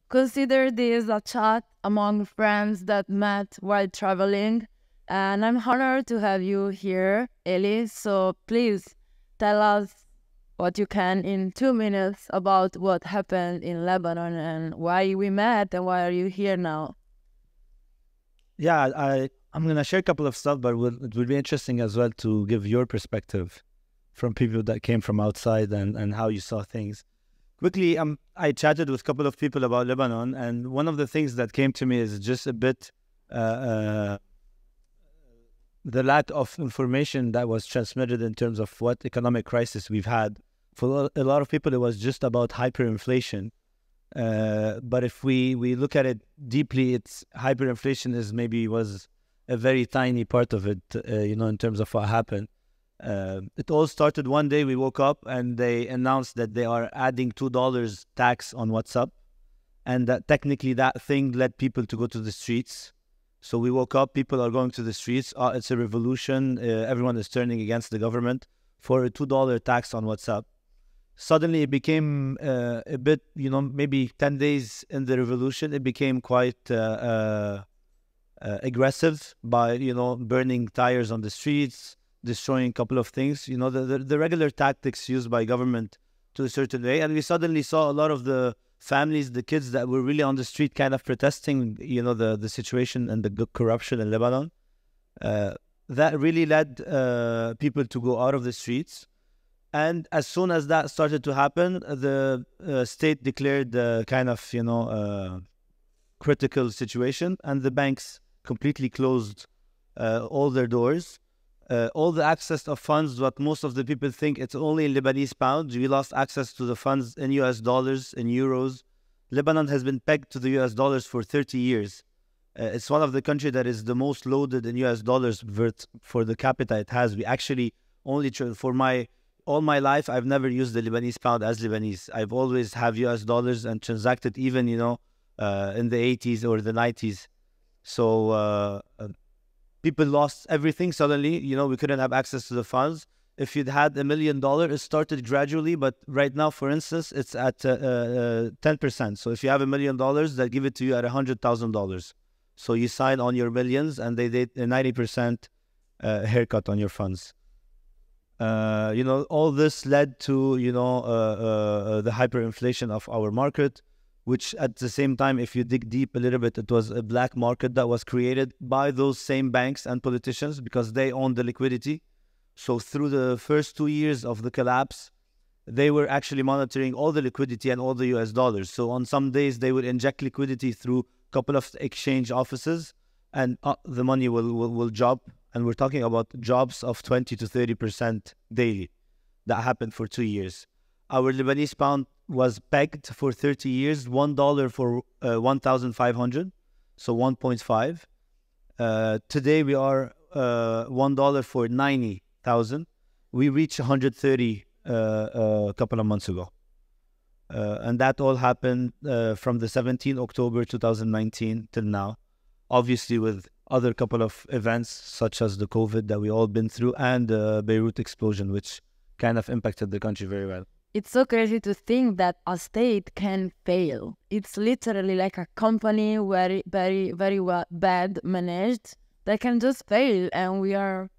consider this a chat among friends that met while traveling. And I'm honored to have you here, Elie. So please tell us what you can in 2 minutes about what happened in Lebanon and why we met and why are you here now. Yeah, I'm gonna share a couple of stuff, but it will be interesting as well to give your perspective from people that came from outside and how you saw things. Quickly, I chatted with a couple of people about Lebanon, and one of the things that came to me is just a bit the lack of information that was transmitted in terms of what economic crisis we've had. For a lot of people, it was just about hyperinflation. But if we look at it deeply, it's hyperinflation was a very tiny part of it, in terms of what happened. It all started one day we woke up and they announced that they are adding $2 tax on WhatsApp, and that technically that thing led people to go to the streets. So we woke up, people are going to the streets. It's a revolution. Everyone is turning against the government for a $2 tax on WhatsApp. Suddenly it became a bit, maybe 10 days in the revolution, it became quite aggressive by, burning tires on the streets, destroying a couple of things, the regular tactics used by government to a certain way. And we suddenly saw a lot of the families, the kids that were really on the street kind of protesting, the situation and the corruption in Lebanon. That really led people to go out of the streets. And as soon as that started to happen, the state declared kind of, critical situation, and the banks completely closed all their doors. All the access of funds, what most of the people think it's only in Lebanese pounds. We lost access to the funds in US dollars, in euros. Lebanon has been pegged to the US dollars for 30 years. It's one of the countries that is the most loaded in US dollars for the capita it has. We actually only, all my life, I've never used the Lebanese pound as Lebanese. I've always have US dollars and transacted even, in the 80s or the 90s. So people lost everything suddenly. We couldn't have access to the funds. If you'd had $1 million, it started gradually, but right now, for instance, it's at 10%. So if you have $1 million, they'll give it to you at $100,000. So you sign on your millions, and they did a 90% haircut on your funds. All this led to the hyperinflation of our market, which at the same time, if you dig deep a little bit, it was a black market that was created by those same banks and politicians because they own the liquidity. So through the first 2 years of the collapse, they were actually monitoring all the liquidity and all the US dollars. So on some days, they would inject liquidity through a couple of exchange offices, and the money will drop. And we're talking about drops of 20 to 30% daily. That happened for 2 years. Our Lebanese pound was pegged for 30 years, $1 for 1,500, so 1.5. Today we are $1 for 90,000. We reached 130 a couple of months ago. And that all happened from the 17th October 2019 till now, obviously with other couple of events such as the COVID that we all been through and the Beirut explosion, which kind of impacted the country very well. It's so crazy to think that a state can fail. It's literally like a company very, very, very well, bad managed that can just fail, and we are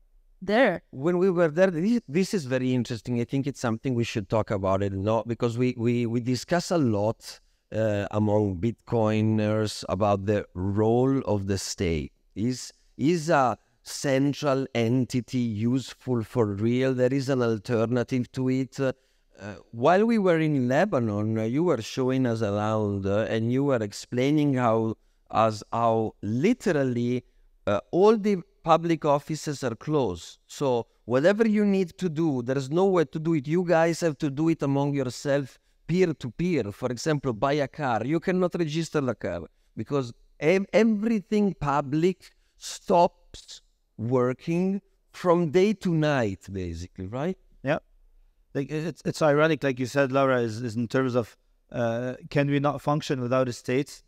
there. When we were there, this is very interesting. I think it's something we should talk about it, because we discuss a lot among Bitcoiners about the role of the state. Is a central entity useful for real? There is an alternative to it. While we were in Lebanon, you were showing us around and you were explaining how literally all the public offices are closed. So whatever you need to do, there's no way to do it. You guys have to do it among yourself, peer-to-peer. For example, buy a car. You cannot register the car because everything public stops working from day to night, basically, right? Yeah. Like it's ironic, like you said, Laura, is in terms of can we not function without a state?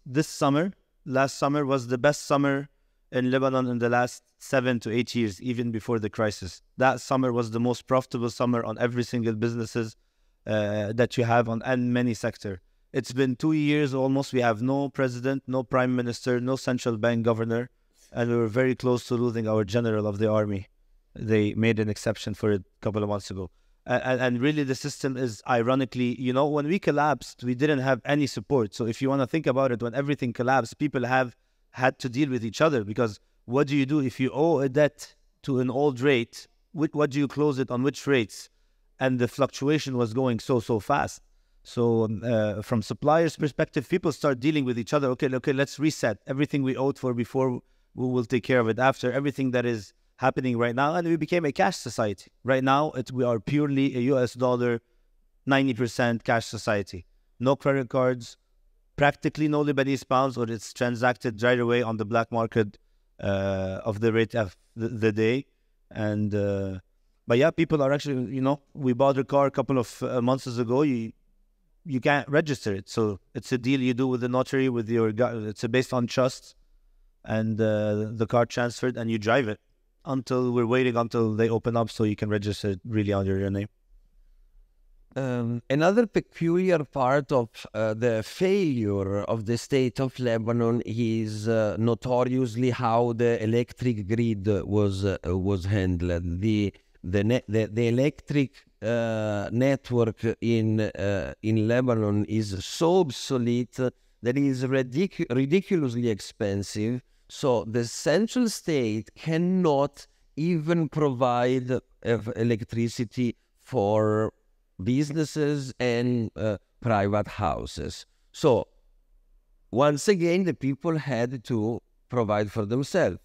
Last summer was the best summer in Lebanon in the last 7 to 8 years, even before the crisis. That summer was the most profitable summer on every single businesses that you have on and many sector. It's been 2 years almost. We have no president, no prime minister, no central bank governor, and we were very close to losing our general of the army. They made an exception for it a couple of months ago. And really, the system is ironically, when we collapsed, we didn't have any support. So if you want to think about it, when everything collapsed, people have had to deal with each other, because what do you do if you owe a debt to an old rate? What do you close it on, which rates? And the fluctuation was going so fast. So from suppliers' perspective, people start dealing with each other. Okay, let's reset everything we owed for before. We will take care of it after. Everything that is happening right now, and we became a cash society. Right now, we are purely a US dollar, 90% cash society. No credit cards, practically no Lebanese pounds, or it's transacted right away on the black market of the rate of the day. And but yeah, people are actually, we bought a car a couple of months ago. You can't register it, so it's a deal you do with the notary, with your guy. It's based on trust, and the car transferred, and you drive it until we're waiting until they open up so you can register it really under your name. Another peculiar part of the failure of the state of Lebanon is notoriously how the electric grid was handled. The electric network in Lebanon is so obsolete that it is ridiculously expensive. So the central state cannot even provide electricity for businesses and private houses. So once again, the people had to provide for themselves.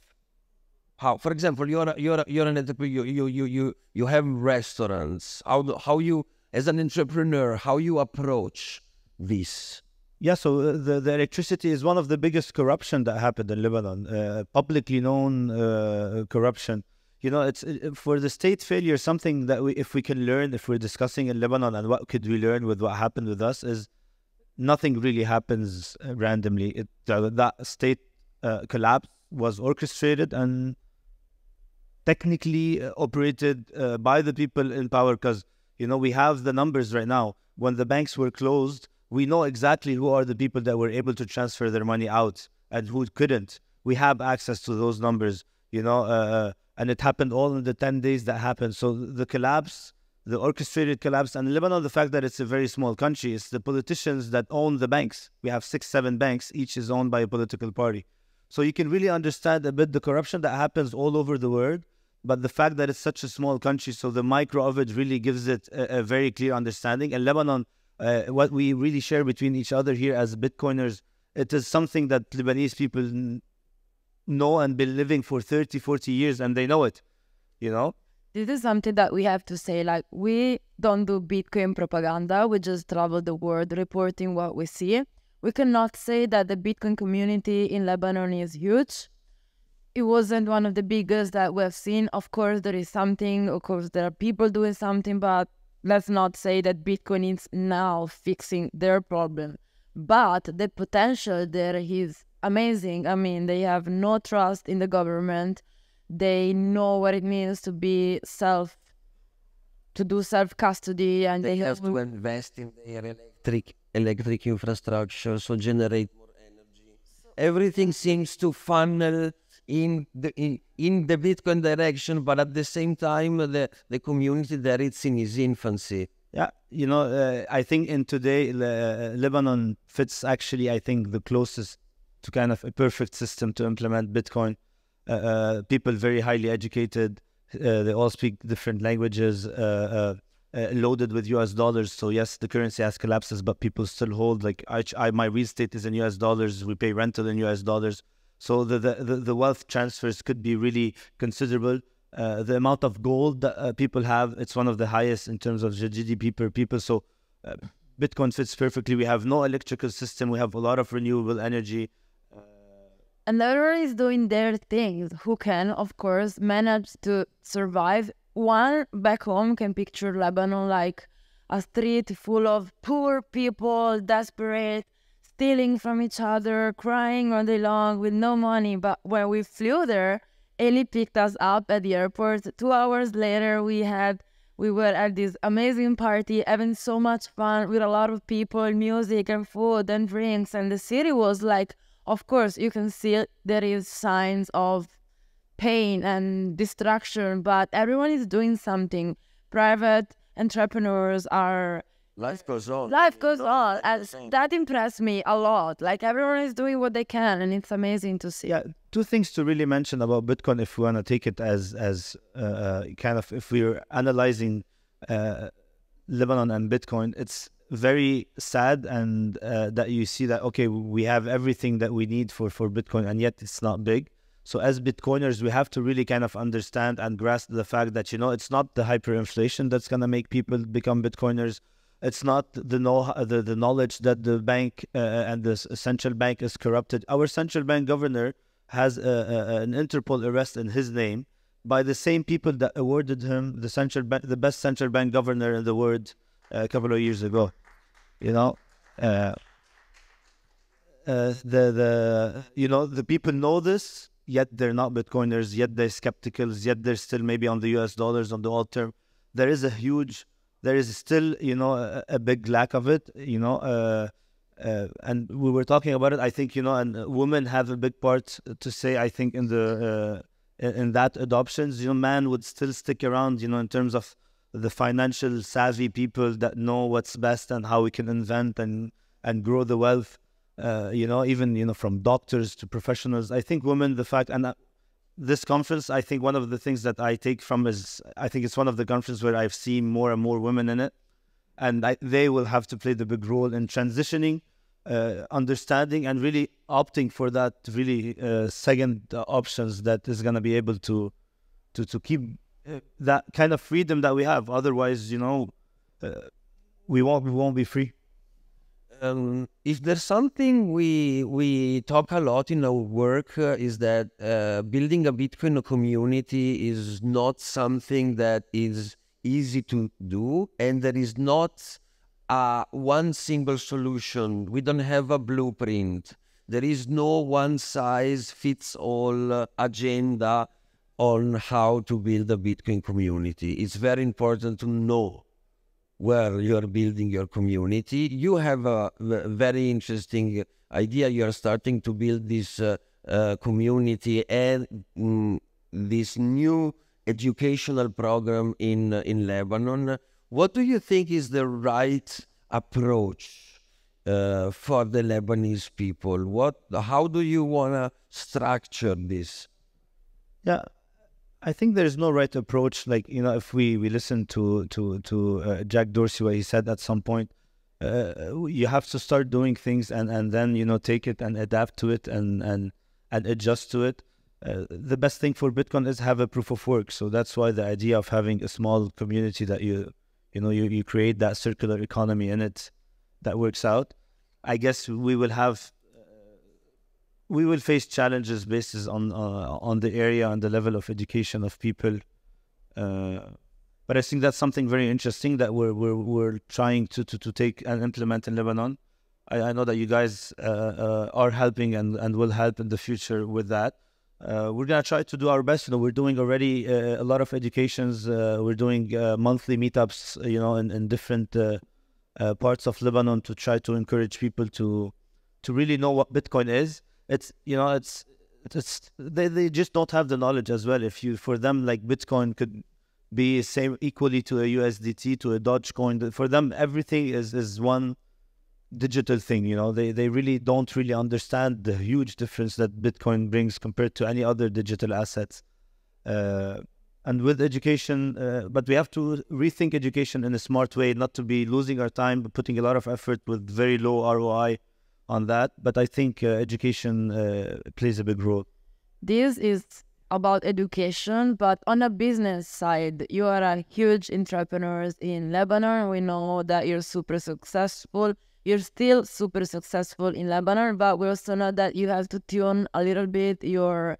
How, for example, you're an entrepreneur. You have restaurants. How you, as an entrepreneur, how you approach this? Yeah, so the electricity is one of the biggest corruption that happened in Lebanon. Publicly known corruption. It's for the state failure. Something that if we can learn, if we're discussing in Lebanon, and what could we learn with what happened with us, is nothing really happens randomly. That state collapse was orchestrated and technically operated by the people in power, because we have the numbers right now. When the banks were closed, we know exactly who are the people that were able to transfer their money out and who couldn't. We have access to those numbers, and it happened all in the 10 days that happened. So the collapse, the orchestrated collapse, and in Lebanon, the fact that it's a very small country, it's the politicians that own the banks. We have 6-7 banks, each is owned by a political party. So you can really understand a bit the corruption that happens all over the world, but the fact that it's such a small country, so the micro of it really gives it a very clear understanding. And Lebanon, what we really share between each other here as Bitcoiners, it is something that Lebanese people know and been living for 30, 40 years, and they know it, This is something that we have to say, like, we don't do Bitcoin propaganda, we just travel the world reporting what we see. We cannot say that the Bitcoin community in Lebanon is huge. It wasn't one of the biggest that we have seen. Of course, there is something, of course, there are people doing something, but let's not say that Bitcoin is now fixing their problem. But the potential there is amazing. I mean, they have no trust in the government. They know what it means to be to do self-custody, and they have to invest in their electric infrastructure, so generate more energy. Everything seems to funnel in the Bitcoin direction, but at the same time, the community there, it's in its infancy. Yeah, I think in today, Lebanon fits actually, I think, the closest to kind of a perfect system to implement Bitcoin. People very highly educated, they all speak different languages, loaded with US dollars. So yes, the currency has collapses, but people still hold, like my real estate is in US dollars, we pay rental in US dollars. So the wealth transfers could be really considerable. The amount of gold that people have, it's one of the highest in terms of GDP per people. So Bitcoin fits perfectly. We have no electrical system. We have a lot of renewable energy. And everyone is doing their things. Who can, of course, manage to survive. One back home can picture Lebanon like a street full of poor people, desperate, stealing from each other, crying all day long with no money. But when we flew there, Elie picked us up at the airport. 2 hours later, we had We were at this amazing party, having so much fun with a lot of people, music and food and drinks. And the city was like, of course, you can see there is signs of pain and destruction, but everyone is doing something. Private entrepreneurs are... Life goes on. Life goes on. And that impressed me a lot. Like, everyone is doing what they can, and it's amazing to see. Yeah, two things to really mention about Bitcoin, if we want to take it as kind of, if we're analyzing Lebanon and Bitcoin, it's very sad and that you see that, okay, we have everything that we need for Bitcoin, and yet it's not big. So as Bitcoiners, we have to really kind of understand and grasp the fact that, it's not the hyperinflation that's going to make people become Bitcoiners. It's not the knowledge that the bank and the central bank is corrupted. Our central bank governor has an Interpol arrest in his name by the same people that awarded him the best central bank governor in the world a couple of years ago. The people know this, yet they're not Bitcoiners, yet they're skeptical, yet they're still maybe on the US dollars on the old term. There is still, a big lack of it, and we were talking about it. I think, and women have a big part to say, I think, in that adoptions. Man would still stick around, in terms of the financial savvy people that know what's best and how we can invent and grow the wealth, even, from doctors to professionals. I think women, the fact, and this conference, I think one of the things that I take from is, I think it's one of the conferences where I've seen more and more women in it. And they will have to play the big role in transitioning, understanding, and really opting for that really second options that is going to be able to keep that kind of freedom that we have. Otherwise, we won't be free. If there's something we talk a lot in our work is that building a Bitcoin community is not something that is easy to do, and there is not one single solution. We don't have a blueprint. There is no one size fits all agenda on how to build a Bitcoin community. It's very important to know where you're building your community. You have a very interesting idea. You're starting to build this community and this new educational program in Lebanon. What do you think is the right approach for the Lebanese people? How do you want to structure this? Yeah, I think there's no right approach. Like, if we listen to Jack Dorsey, what he said at some point, you have to start doing things and then, take it and adapt to it and adjust to it. The best thing for Bitcoin is have a proof of work. So that's why the idea of having a small community that you create that circular economy in it that works out. I guess we will face challenges based on the area and the level of education of people. But I think that's something very interesting that we're trying to take and implement in Lebanon. I know that you guys are helping and will help in the future with that. We're going to try to do our best. We're doing already a lot of educations. We're doing monthly meetups, in different parts of Lebanon to try to encourage people to really know what Bitcoin is. They just don't have the knowledge as well. For them, like, Bitcoin could be same equally to a USDT, to a Dogecoin. For them, everything is one digital thing. They really don't really understand the huge difference that Bitcoin brings compared to any other digital assets. And with education, but we have to rethink education in a smart way, not to be losing our time, but putting a lot of effort with very low ROI on that. But I think education plays a big role. This is about education, but on a business side, you are a huge entrepreneur in Lebanon. We know that you're super successful. You're still super successful in Lebanon, but we also know that you have to tune a little bit your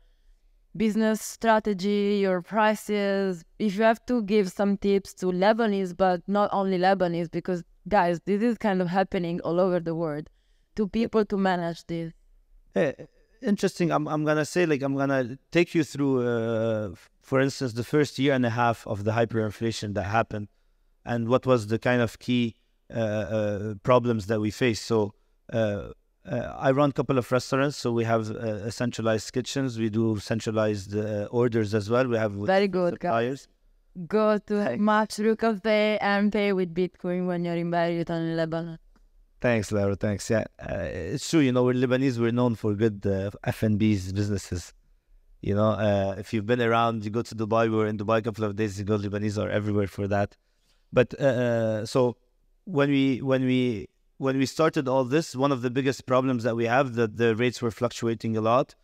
business strategy, your prices. If you have to give some tips to Lebanese, but not only Lebanese, because guys, this is kind of happening all over the world, to people to manage this. Interesting. I'm gonna say, I'm gonna take you through for instance, the first year and a half of the hyperinflation that happened, and what was the kind of key problems that we faced. So I run a couple of restaurants, so we have centralized kitchens. We do centralized orders as well. We have very good suppliers. Go to Mashru Cafe and pay with Bitcoin when you're in Beirut and in Lebanon. Thanks, Laura. Thanks. Yeah, it's true. You know, we're Lebanese. We're known for good F&B's businesses. You know, if you've been around, you go to Dubai. We were in Dubai a couple of days ago. Lebanese are everywhere for that. But so when we started all this, one of the biggest problems that we have, that the rates were fluctuating a lot.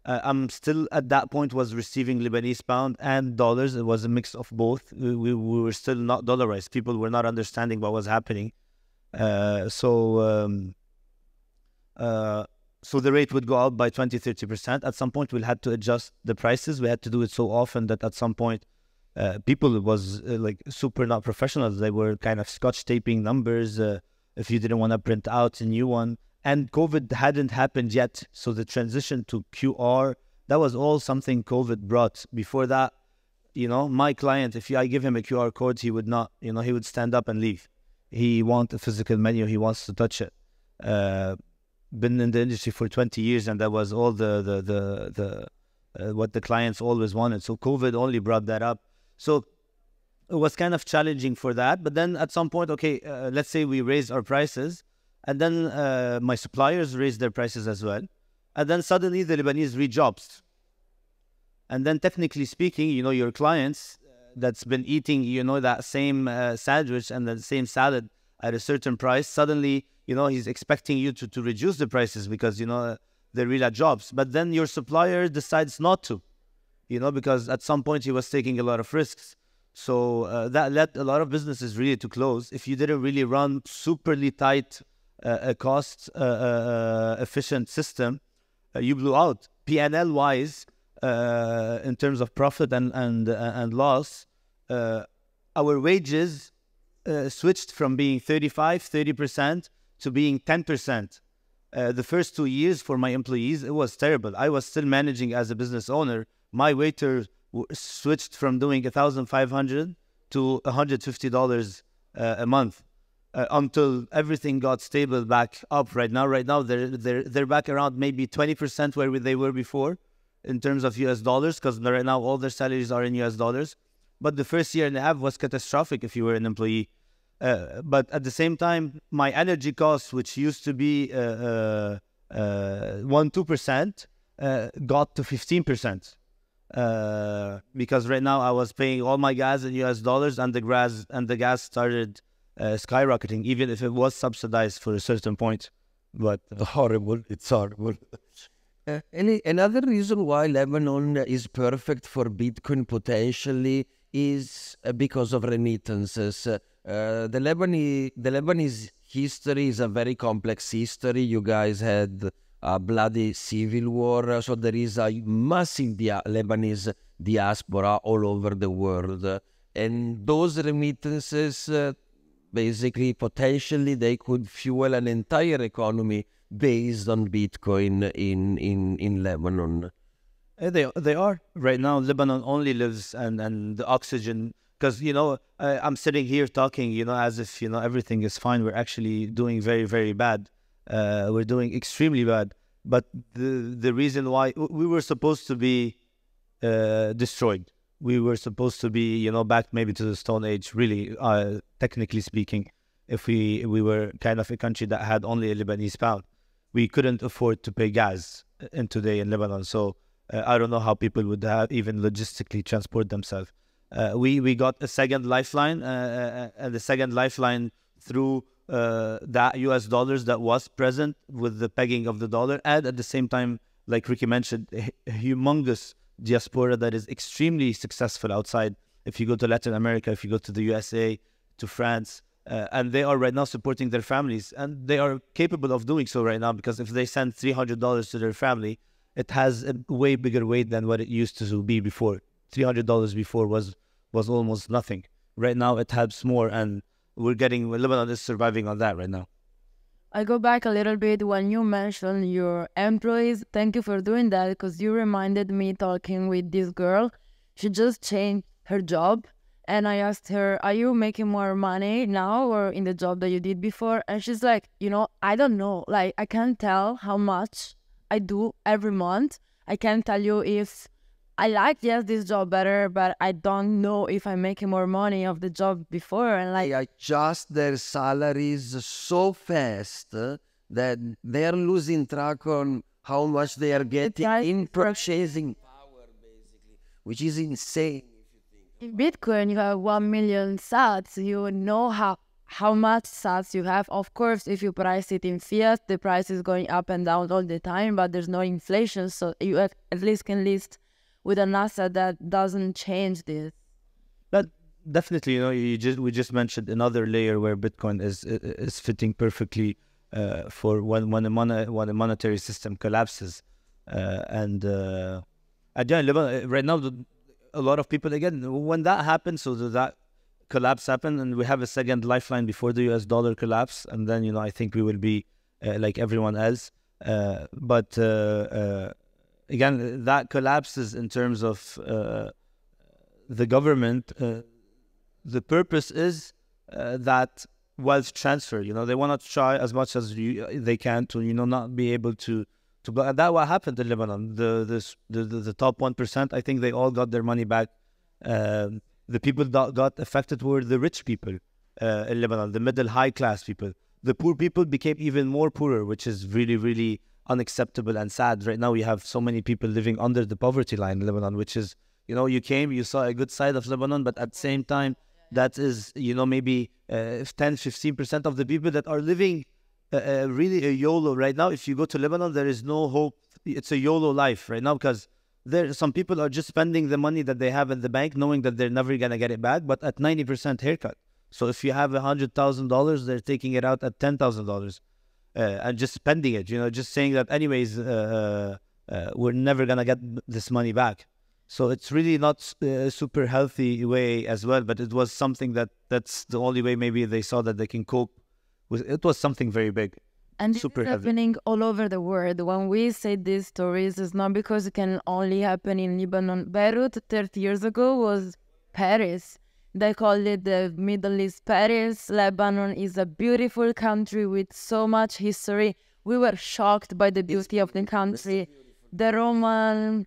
I'm still at that point was receiving Lebanese pound and dollars. It was a mix of both. We were still not dollarized. People were not understanding what was happening. So the rate would go up by 20-30%. At some point, we had to adjust the prices. We had to do it so often that at some point, people was like super not professionals. They were kind of scotch taping numbers if you didn't want to print out a new one. And COVID hadn't happened yet. So the transition to QR, that was all something COVID brought. Before that, you know, my client, if I give him a QR code, he would not, you know, he would stand up and leave. He wants a physical menu. He wants to touch it. Been in the industry for 20 years, and that was all what the clients always wanted. So COVID only brought that up. So it was kind of challenging for that. But then at some point, okay, let's say we raised our prices, and then my suppliers raised their prices as well. And then suddenly the Lebanese read jobs. And then technically speaking, you know, your clients that's been eating, you know, that same sandwich and the same salad at a certain price, suddenly, you know, he's expecting you to reduce the prices because, you know, they're real jobs. But then your supplier decides not to, you know, because at some point he was taking a lot of risks. So that led a lot of businesses really to close. If you didn't really run superly tight, cost efficient system, you blew out. P&L wise, in terms of profit and loss, our wages switched from being 30% to being 10%. The first 2 years for my employees, it was terrible. I was still managing as a business owner. My waiter switched from doing $1,500 to $150 a month until everything got stable back up. Right now they're back around maybe 20% where they were before in terms of US dollars, because right now all their salaries are in US dollars. But the first year and a half was catastrophic if you were an employee. But at the same time, my energy costs, which used to be 1-2%, got to 15%. Because right now I was paying all my gas in US dollars, and the gas started skyrocketing, even if it was subsidized for a certain point. But horrible, it's horrible. Another reason why Lebanon is perfect for Bitcoin potentially is because of remittances. The Lebanese history is a very complex history. You guys had a bloody civil war, so there is a massive Lebanese diaspora all over the world. And those remittances, basically, potentially, they could fuel an entire economy based on Bitcoin in Lebanon. They are. Right now, Lebanon only lives and the oxygen, because, you know, I'm sitting here talking, you know, as if, you know, everything is fine. We're actually doing very, very bad. We're doing extremely bad. But the reason why we were supposed to be destroyed. We were supposed to be, you know, back maybe to the Stone Age, really, technically speaking. If we were kind of a country that had only a Lebanese pound, we couldn't afford to pay gas in today in Lebanon. So I don't know how people would have even logistically transport themselves. We got a second lifeline, and the second lifeline through that US dollars that was present with the pegging of the dollar, and at the same time, like Rikki mentioned, a humongous diaspora that is extremely successful outside. If you go to Latin America, if you go to the USA, to France, and they are right now supporting their families, and they are capable of doing so right now, because if they send $300 to their family, it has a way bigger weight than what it used to be before. $300 before was almost nothing. Right now it helps more, and Lebanon is surviving on that right now. I go back a little bit when you mentioned your employees. Thank you for doing that, because you reminded me talking with this girl. She just changed her job. And I asked her, are you making more money now or in the job that you did before? And she's like, I don't know. Like, I can't tell how much I do every month. I can't tell you if I like, yes, this job better, but I don't know if I'm making more money of the job before. And like, they adjust their salaries so fast that they are losing track on how much they are getting in purchasing power, basically, which is insane. In Bitcoin, you have 1 million sats. You know how much sats you have. Of course, if you price it in fiat, the price is going up and down all the time, but there's no inflation. So you at least can list with an asset that doesn't change this. But definitely, we just mentioned another layer where Bitcoin is fitting perfectly for when a monetary system collapses. Again, right now, a lot of people, again, when that happens, so that collapse happened, and we have a second lifeline before the US dollar collapse, and then, I think we will be like everyone else. But again, that collapses in terms of the government. The purpose is that wealth transfer. They want to try as much as they can to, not be able to. And that what happened in Lebanon. The top 1%, I think they all got their money back. The people that got affected were the rich people in Lebanon, the middle high class people. The poor people became even more poorer, which is really, really unacceptable and sad. Right now we have so many people living under the poverty line in Lebanon, which is, you came, you saw a good side of Lebanon, but at the same time, that is, maybe 10-15% of the people that are living really a YOLO right now. If you go to Lebanon, there is no hope. It's a YOLO life right now, because some people are just spending the money that they have in the bank, knowing that they're never gonna get it back, but at 90% haircut. So if you have $100,000, they're taking it out at $10,000 and just spending it. Just saying that anyways, we're never gonna get this money back. So it's really not a super healthy way as well. But it was something that's the only way maybe they saw that they can cope. It was something very big. And this is happening all over the world. When we say these stories, it's not because it can only happen in Lebanon. Beirut 30 years ago was Paris. They called it the Middle East Paris. Lebanon is a beautiful country with so much history. We were shocked by the beauty of the country. The Roman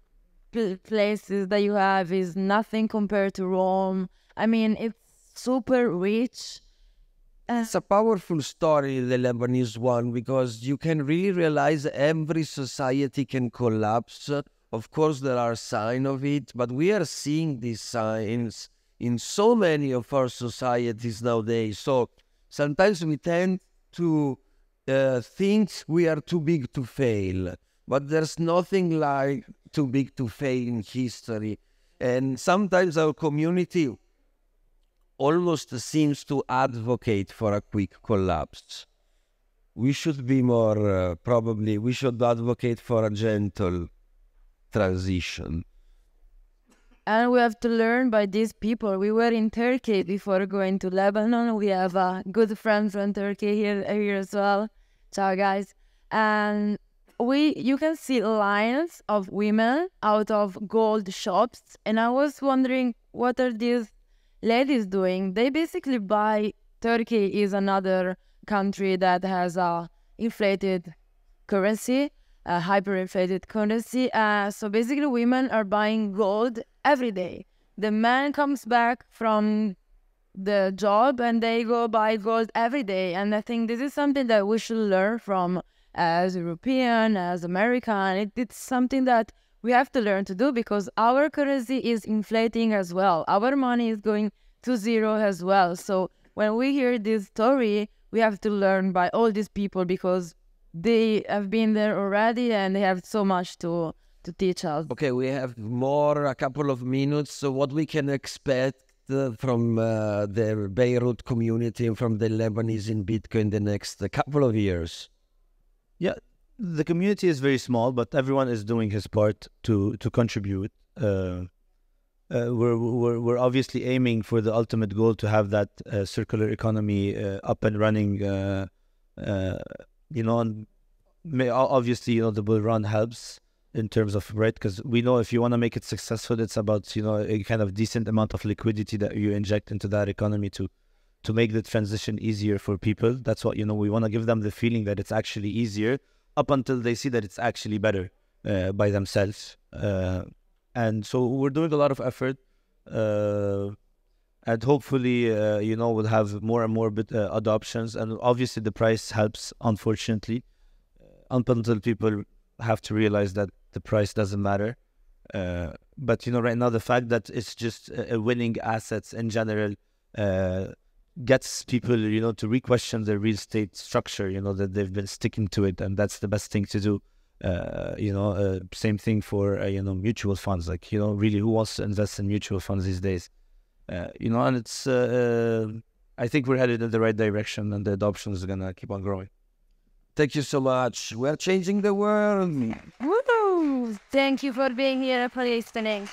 places that you have is nothing compared to Rome. I mean, it's super rich. It's a powerful story, the Lebanese one, because you can really realize every society can collapse. Of course, there are signs of it, but we are seeing these signs in so many of our societies nowadays. So sometimes we tend to think we are too big to fail, but there's nothing like too big to fail in history. And sometimes our community almost seems to advocate for a quick collapse. We should be more, probably, we should advocate for a gentle transition. And we have to learn by these people. We were in Turkey before going to Lebanon. We have a good friend from Turkey here as well. Ciao, guys. And you can see lines of women out of gold shops. And I was wondering, what are these ladies doing? They basically buy. Turkey is another country that has a inflated currency, a hyperinflated currency. So basically women are buying gold every day. The man comes back from the job and they go buy gold every day. And I think this is something that we should learn from as European, as American. It's something that we have to learn to do, because our currency is inflating as well. Our money is going to zero as well. So when we hear this story, we have to learn by all these people, because they have been there already and they have so much to teach us. Okay, we have a couple of minutes. So what we can expect from the Beirut community and from the Lebanese in Bitcoin the next couple of years? Yeah, the community is very small, but everyone is doing his part to contribute. We're obviously aiming for the ultimate goal to have that circular economy up and running. And obviously, the bull run helps. in terms of, right? Because we know if you want to make it successful, it's about, you know, a kind of decent amount of liquidity that you inject into that economy to make the transition easier for people. That's what, you know, we want to give them the feeling that it's actually easier up until they see that it's actually better by themselves. And so we're doing a lot of effort. And hopefully, you know, we'll have more and more adoptions. And obviously the price helps, unfortunately, up until people have to realize that the price doesn't matter. But, you know, right now, the fact that it's just winning assets in general gets people, you know, to re-question their real estate structure, you know, that they've been sticking to it. And that's the best thing to do. You know, same thing for, you know, mutual funds. Like, you know, really, who wants to invest in mutual funds these days? You know, and it's, I think we're headed in the right direction, and the adoption is going to keep on growing. Thank you so much. We're changing the world. Woo! Thank you for being here, for listening.